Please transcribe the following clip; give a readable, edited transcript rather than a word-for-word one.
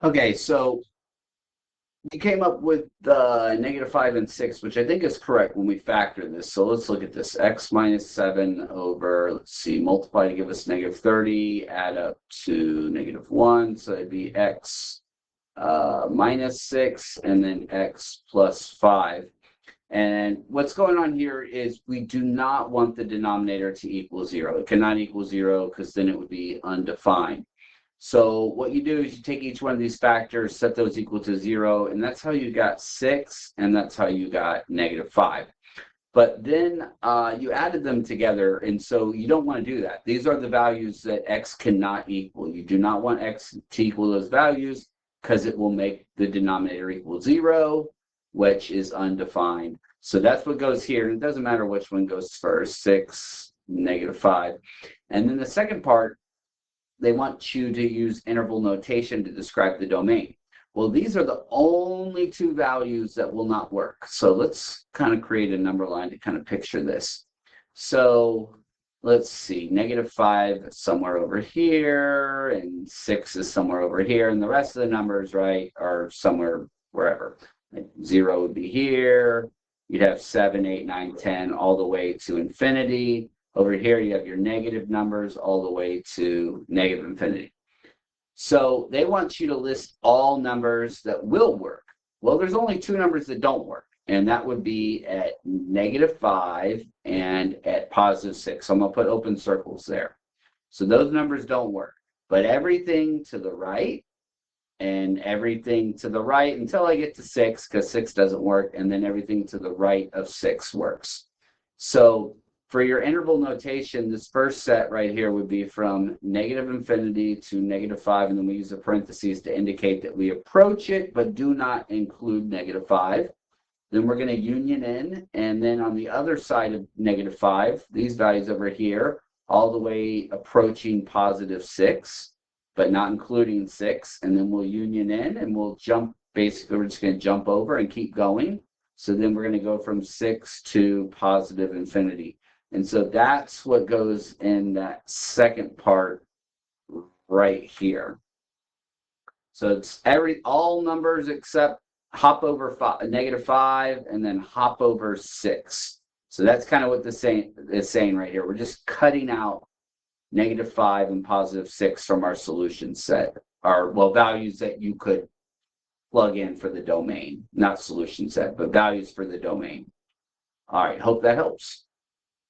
Okay, so we came up with -5 and 6, which I think is correct when we factor this. So let's look at this. X minus 7 over, let's see, multiply to give us -30, add up to -1. So it'd be X minus 6 and then X plus 5. And what's going on here is we do not want the denominator to equal 0. It cannot equal 0 because then it would be undefined. So what you do is you take each one of these factors, set those equal to 0, and that's how you got 6, and that's how you got -5. But then you added them together, and so you don't want to do that. These are the values that x cannot equal. You do not want x to equal those values because it will make the denominator equal 0, which is undefined. So that's what goes here. And it doesn't matter which one goes first, 6, -5. And then the second part, they want you to use interval notation to describe the domain. Well, these are the only two values that will not work. So let's kind of create a number line to kind of picture this. So let's see, -5 is somewhere over here, and 6 is somewhere over here, and the rest of the numbers, right, are somewhere wherever. Like 0 would be here. You'd have 7, 8, 9, 10, all the way to infinity. Over here, you have your negative numbers all the way to negative infinity. So they want you to list all numbers that will work. Well, there's only two numbers that don't work, and that would be at -5 and at +6. So I'm going to put open circles there. So those numbers don't work. But everything to the right and everything to the right until I get to 6, because 6 doesn't work, and then everything to the right of 6 works. So for your interval notation, this first set right here would be from -infinity to -5, and then we use the parentheses to indicate that we approach it, but do not include -5. Then we're going to union in, and then on the other side of -5, these values over here, all the way approaching +6, but not including 6, and then we'll union in, and we'll jump, basically we're just going to jump over and keep going. So then we're going to go from 6 to +infinity. And so that's what goes in that second part right here. So it's all numbers except hop over -5 and then hop over 6. So that's kind of what the is saying right here. We're just cutting out -5 and +6 from our solution set, well, values that you could plug in for the domain, not solution set, but values for the domain. All right, hope that helps.